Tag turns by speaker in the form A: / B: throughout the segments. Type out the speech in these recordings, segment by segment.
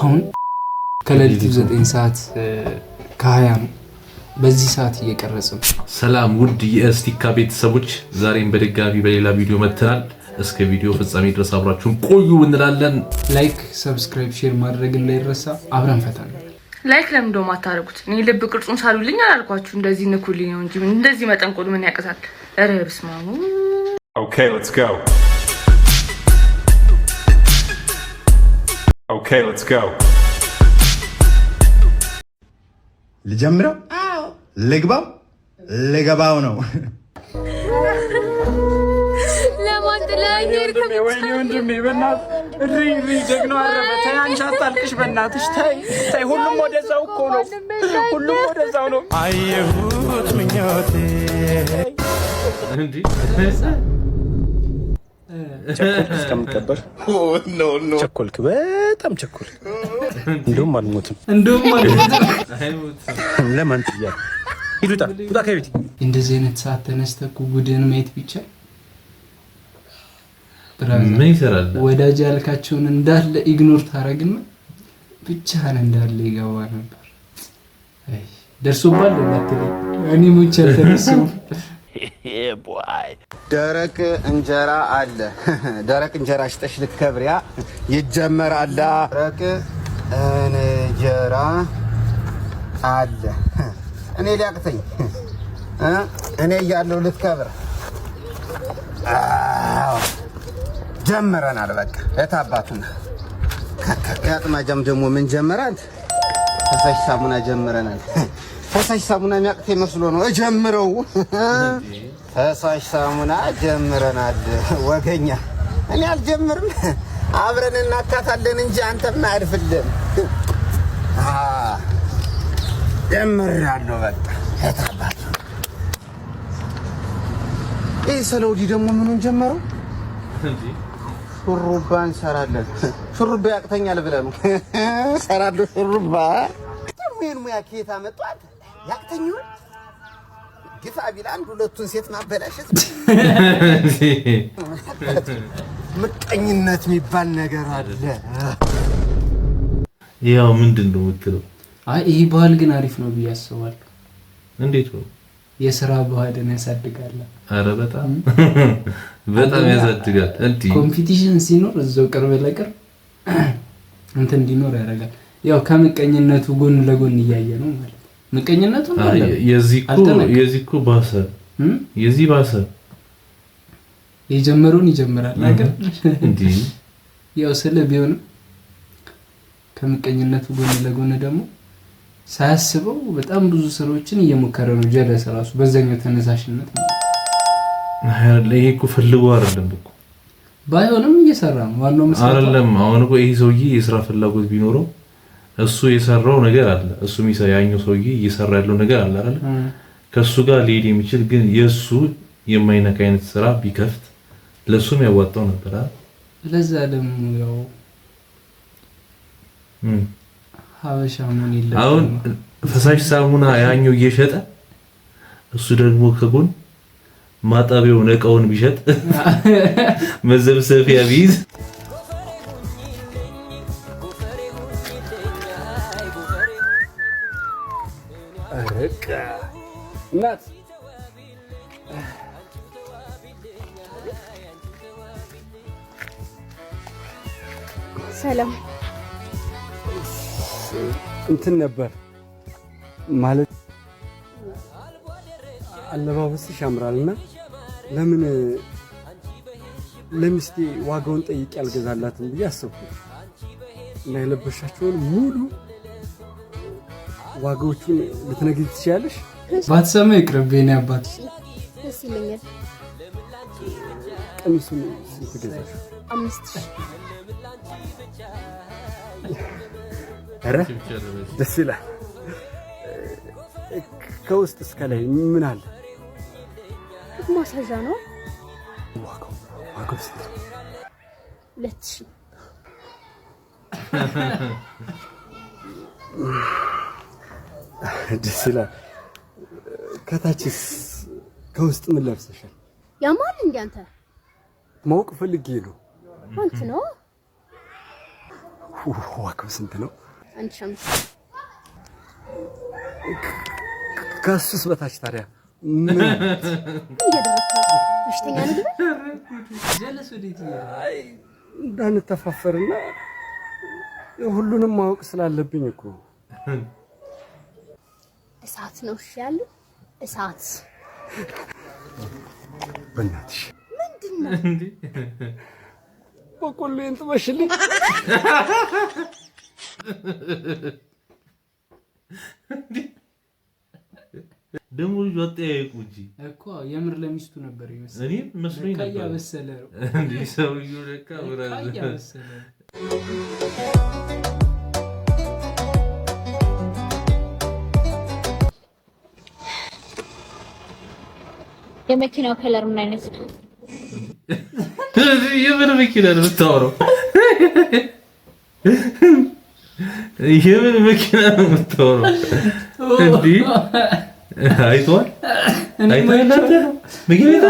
A: አሁን ከሌሊቱ 9 ሰዓት ከ20 ነው። በዚህ ሰዓት እየቀረጽን።
B: ሰላም ውድ የስቲካ ቤተሰቦች፣ ዛሬም በድጋሚ በሌላ ቪዲዮ መጥተናል። እስከ ቪዲዮ ፍጻሜ ድረስ አብራችሁን ቆዩ እንላለን።
A: ላይክ፣ ሰብስክራይብ፣ ሼር ማድረግ እንዳይረሳ። አብረን ፈታን።
C: ላይክ ለምን ደሞ አታረጉት? እኔ ልብ ቅርጹን ሳሉልኝ አላልኳችሁ? እንደዚህ ንኩልኝ ነው እንጂ እንደዚህ መጠንቆል ምን ያቀሳል? ኧረ በስመ አብ።
D: Okay, let's go.
E: ልጀምረው? ልግባው? ልገባው ነው።
F: ወንድሜ በእናትህ ጀግናው አረፈ። ተይ አንቺ አታልቅሽ በእናትሽ ተይ። ሁሉም ወደዛው እኮ ነው። ሁሉም ወደዛው ነው። አየሁት ምኞቴ
B: እንዴ
F: ቸኮልክ እስከምትቀበር ቸኮልክ፣ በጣም ቸኮልክ። እንደውም አልሞትም ለማን ትያ ይሉታ ውጣ ከቤት።
A: እንደዚህ አይነት ሰዓት ተነስተህ ጉድን ማየት ብቻ
B: ምን ይሰራል?
A: ወዳጅ ያልካቸውን እንዳለ ኢግኖር ታረግና ብቻህን እንዳለ ይገባ ነበር። አይ ደርሶባል ለማትል እኔ ሞቼ ተነስኩ።
E: ደረቅ እንጀራ አለ። ደረቅ እንጀራ ሽጠሽ ልትከብሪያ ይጀመራል። ደረቅ እንጀራ አለ። እኔ ሊያቅተኝ እኔ እያለሁ ልትከብር ጀመረናል። በቃ የታባቱና ያጥማጃም ደግሞ ምን ጀመራል? ፈሳሽ ሳሙና ጀመረናል። ፈሳሽ ሳሙና የሚያቅቴ መስሎ ነው ጀምረው። ፈሳሽ ሳሙና ጀምረናል። ወገኛ እኔ አልጀምርም፣ አብረን እናካታለን እንጂ አንተም አያርፍልም። ጀምራለሁ በቃ የታባቱ። ይሄ ሰለውዲ ደግሞ ምኑን ጀመረው? ሹሩባ እንሰራለን። ሹሩባ ያቅተኛል ብለህ ነው? እሰራለሁ ሹሩባ። ምን ሙያ ከየት አመጣት? ያቅተኛል ግፋ ቢል አንድ ሁለቱን ሴት ማበላሸት። ምቀኝነት የሚባል ነገር አለ።
B: ያው ምንድነው የምትለው?
A: አይ ይሄ ባህል ግን አሪፍ ነው ብዬ አስባለሁ።
B: እንዴት ነው?
A: የሥራ ባህልን ያሳድጋል።
B: አረ በጣም ያሳድጋል። እንዴ
A: ኮምፒቲሽን ሲኖር እዛው ቅርብ ለቅርብ እንትን እንዲኖር ያደርጋል። ያው ከምቀኝነቱ ጎን ለጎን እያየ ነው ማለት ነው። ምቀኝነቱ ነው የዚህኩ ባሰ የዚህ ባሰ የጀመሩን ይጀምራል ነገር
B: እንዴ
A: ያው ስለ ቢሆንም ከምቀኝነቱ ጎን ለጎን ደግሞ ሳያስበው በጣም ብዙ ስራዎችን እየሞከረ ነው። ጀለስ ራሱ በዛኛው ተነሳሽነት ነው።
B: ይሄ እኮ ፈልጎ አይደለም እኮ
A: ባይሆንም እየሰራ ነው። ዋናው መስራት
B: አይደለም። አሁን እኮ ይሄ ሰውዬ የሥራ ፍላጎት ቢኖረው እሱ የሰራው ነገር አለ። እሱ ያኛው ሰውዬ እየሰራ ያለው ነገር አለ አይደል? ከሱ ጋር ሊሄድ የሚችል ግን የሱ የማይነካ አይነት ስራ ቢከፍት ለሱም ያዋጣው ነበር አይደል?
A: ለዛ ደግሞ ያው ሀበሻ ምን ይላል?
B: አሁን ፈሳሽ ሳሙና ያኛው እየሸጠ እሱ ደግሞ ከጎን ማጣቢያው ነቀውን ቢሸጥ መዘብሰፊያ ቢይዝ
F: አረቃ ናት።
G: ሰላም
F: እንትን ነበር ማለት አለባበስሽ ያምራልና ለምን ለሚስቴ ዋጋውን ጠይቄ አልገዛላትም ብዬ አሰብኩ እና የለበሻቸውን ሙሉ ዋጋዎቹን ልትነግሪኝ ትችያለሽ?
A: ባትሰማ ይቅርብኝ አባት።
G: ደስ ይለኛል።
F: ቀሚሱን ስንት ገዛሽ?
G: 5000።
F: ኧረ ደስ ይላል። ከውስጥ እስከ ላይ ምን አለ?
G: ማሳዣ ነው።
F: ዋጋው ስንት?
G: 2000።
F: ደስ ይላል። ከታችስ ከውስጥ ምን ለብሰሻል?
G: ያማል እንዴ አንተ?
F: ማወቅ ፈልጌ ነው።
G: አንተ ነው
E: ዋጋው ስንት ነው?
G: 1500
E: ከሱስ በታች ታዲያ
G: ምን እያደረግህ ነው? በሽተኛ ነህ?
A: ጀለስ ወዴት
E: አይ እንዳንተፋፈርና ሁሉንም ማወቅ ስላለብኝ እኮ
G: እሳት ነው እሺ ያለው እሳት
E: በእናትሽ
G: ምንድነው
B: እንዴ
E: በቆሎዬን ጥበሽልኝ
B: ደሞ ልጅ አጠያየቁ እንጂ
A: እኮ የምር ለሚስቱ ነበር ይመስል
B: እኔ መስሎኝ ነበር
A: ካያ በሰለ
B: እንዴ ሰውዬው ለካ ብራዘር
A: ካያ በሰለ
G: የመኪናው ከለር ምን አይነት ነው?
B: የምን መኪና ነው የምታወራው? የምን መኪና ነው የምታወራው? እንዴ አይቷል አይቷል መኪና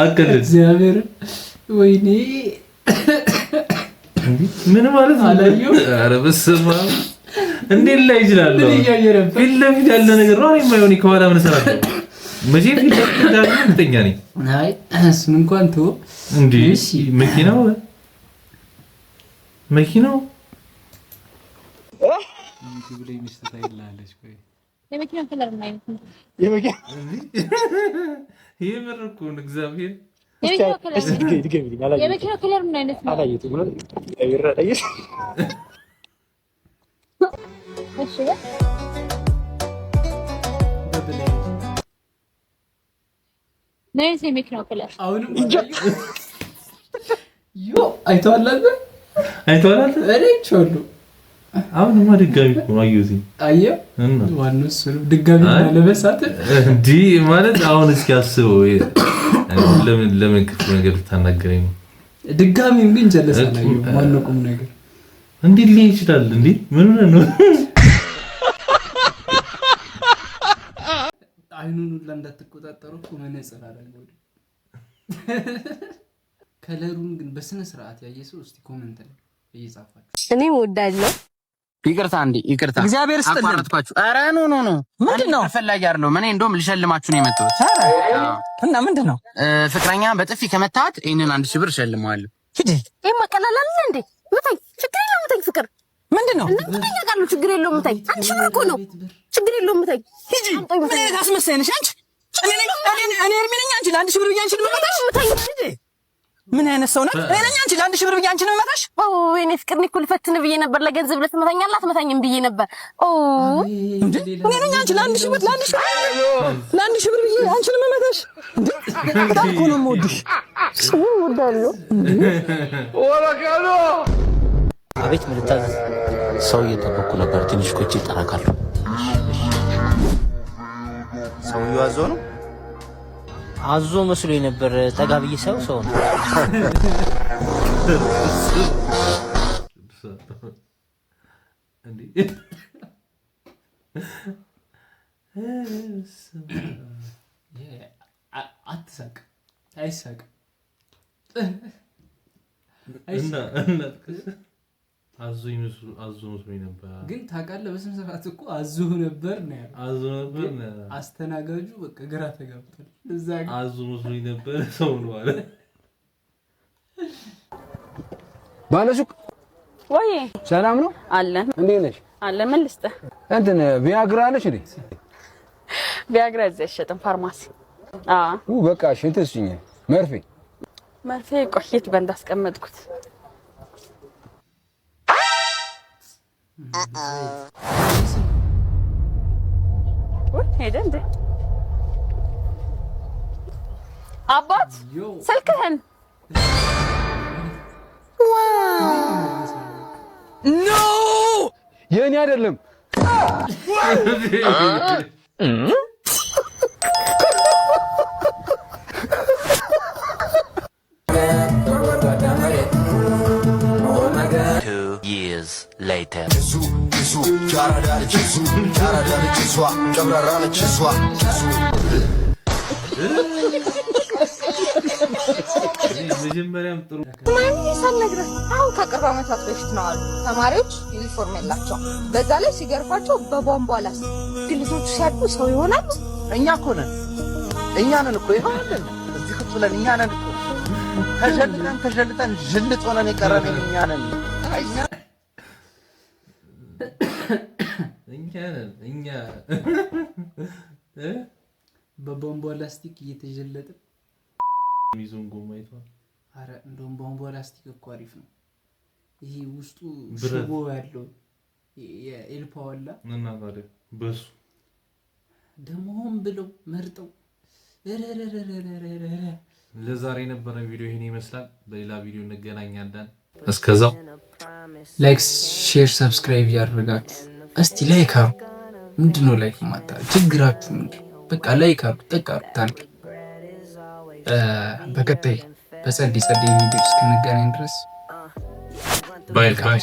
B: አቀለ
A: እግዚአብሔር ወይኔ
B: እንዴ ምን ማለት ነው?
A: አላየው
B: ኧረ በስመ አብ እንዴት ላይ ይችላል? ፊት ለፊት ያለ ነገር ነው የማይሆን ከኋላ ምን ሰራለው? መቼም ፊት ለፊት ያለ እንተኛ ነኝ።
A: አይ እሱን እንኳን ተው
B: እንዴ መኪናው
A: ዩቲዩብ ላይ ሚስት ታይላለች ወይ?
G: የመኪናው ከለር ምን አይነት ነው?
B: የምር እኮ ነው እግዚአብሔር
G: የመኪናው ከለር ምን አይነት ነው?
F: አላየሁትም ነው ይረዳይስ
G: እሺ ነይስ የመኪናው ከለር
A: አሁንም ዮ አይተዋል እኔ ቾሉ
B: አሁንማ ድጋሚ እኮ ነው አየሁት።
A: አየሁ
B: እና
A: ዋናው እሱ ነው ድጋሚ ለበሳት
B: እንዴ ማለት አሁን እስኪ አስበው ለምን ክፉ ነገር ልታናገረኝ ነው?
A: ድጋሚም ግን ጀለስ አላየሁ ዋናው ቁም ነገር
B: እንዴት ሊሆን ይችላል እንዴ? ምን ነው
A: አይኑን ሁላ እንዳትቆጣጠሩ እኮ መነጽር አደረገው። ከለሩን ግን በስነ ስርዓት ያየ ሰው እስቲ ኮሜንት ላይ እየጻፋችሁ
H: እኔም ወዳለሁ።
E: ይቅርታ እንዴ ይቅርታ
F: እግዚአብሔር ይስጥልን።
E: አቋረጥኳችሁ። ኧረ ኖ
F: ምንድነው
E: ፈላጊ አይደለም። እኔ እንደውም ልሸልማችሁ ነው የመጣሁት።
F: እና ምንድነው
E: ፍቅረኛ በጥፊ ከመታት ይሄንን 1000 ብር እሸልመዋለሁ።
F: ሂድ
H: ይሄ መቀላላል እንዴ? ምታይ ችግር የለውም። ምታይ ፍቅር
F: ምንድነው
H: ምታይ ያውቃሉ። ችግር የለውም። ምታይ 1000 ብር እኮ ነው። ችግር የለውም። ምታይ
F: ሂጂ ምን ታስመሳይ ነሽ አንቺ? እኔ እርሚነኝ አንቺ ለ1000 ብር ብዬሽ አንቺን መመታሽ? ምን አይነት ሰው ነሽ? እኔ ነኝ አንቺ ለ1000 ብር ብዬሽ አንቺን መመታሽ?
H: ኦ ወይኔ ፍቅር እኔ እኮ ልፈትን ብዬ ነበር። ለገንዘብ ለትመታኛለህ አትመታኝም ብዬ ነበር። ኦ
F: እኔ ነኝ አንቺ ለ1000 ብር ብዬሽ አንቺን መመታሽ? በጣም እኮ ነው የምወድሽ።
H: ወዳለሁ
E: ወራካሎ
I: አቤት ምን ልታዘዝ? ሰው እየጠበኩ ነበር። ትንሽ ቆይቼ እጠራካለሁ።
E: ሰውዬው አዞ ነው
I: አዞ መስሎኝ ነበር። ጠጋ ብዬ ሰው ነው።
B: እንዴ
A: አትሳቅ አይሳቅ
B: እና አዞ መስሎኝ ነበር።
A: ግን ታውቃለህ በስነ ስርዓት እኮ አዞህ ነበር ነው ያለው። አስተናጋጁ በቃ ግራ ተጋብቷል። እዛ ጋር
B: አዞ መስሎኝ ነበር ሰው ነው አለ።
E: ባለሱቅ
H: ወይ
E: ሰላም ነው
H: አለን።
E: እንዴት ነሽ?
H: አለን። ምን ልስጥህ?
E: እንትን ቪያግራ አለሽ እንዴ?
H: ቪያግራ እዚህ አይሸጥም ፋርማሲ።
E: በቃ እሺ እንትን ስጪኝ መርፌ
H: ቆየት በእንዳ አስቀመጥኩት። ወይ ሄደ እንዴ አባት ስልክህን
F: ኖ
E: የኔ አይደለም።
I: years later
B: መጀመሪያም ጥሩ
C: ማን ይሳነግረህ? አሁን ከቅርብ ዓመታት በፊት ነው አሉ ተማሪዎች ዩኒፎርም የላቸው። በዛ ላይ ሲገርፋቸው በቧንቧ ላስ ግልቶቹ ሲያድጉ ሰው ይሆናል።
E: እኛ እኮ ነን እኮ ይሆናል። እዚህ ቁጭ ብለን እኛ ነን እኮ ተሸልጠን ዥልጥ ሆነን የቀረን እኛ ነን።
B: እኛ
A: በቧንቧ ላስቲክ እየተጀለጠ
B: ሚዞን ጎማ ይቷል።
A: አረ እንደውም ቧንቧ ላስቲክ እኮ አሪፍ ነው። ይሄ ውስጡ ሽቦ ያለው የኤልፓዋላ
B: እና ታዲያ በሱ
A: ደግሞ ሆን ብለው መርጠው
B: ለዛሬ የነበረን ቪዲዮ ይሄን ይመስላል። በሌላ ቪዲዮ እንገናኛለን። እስከዛው
A: ላይክ፣ ሼር፣ ሰብስክራይብ ያደርጋችሁ። እስቲ ላይክ አሩ። ምንድነው ላይክ ማታ ችግራችሁ? በቃ ላይክ አሩ፣ ተቃርታን። በቀጣይ በጸዲ ቪዲዮ እስክንገናኝ ድረስ ባይ ባይ።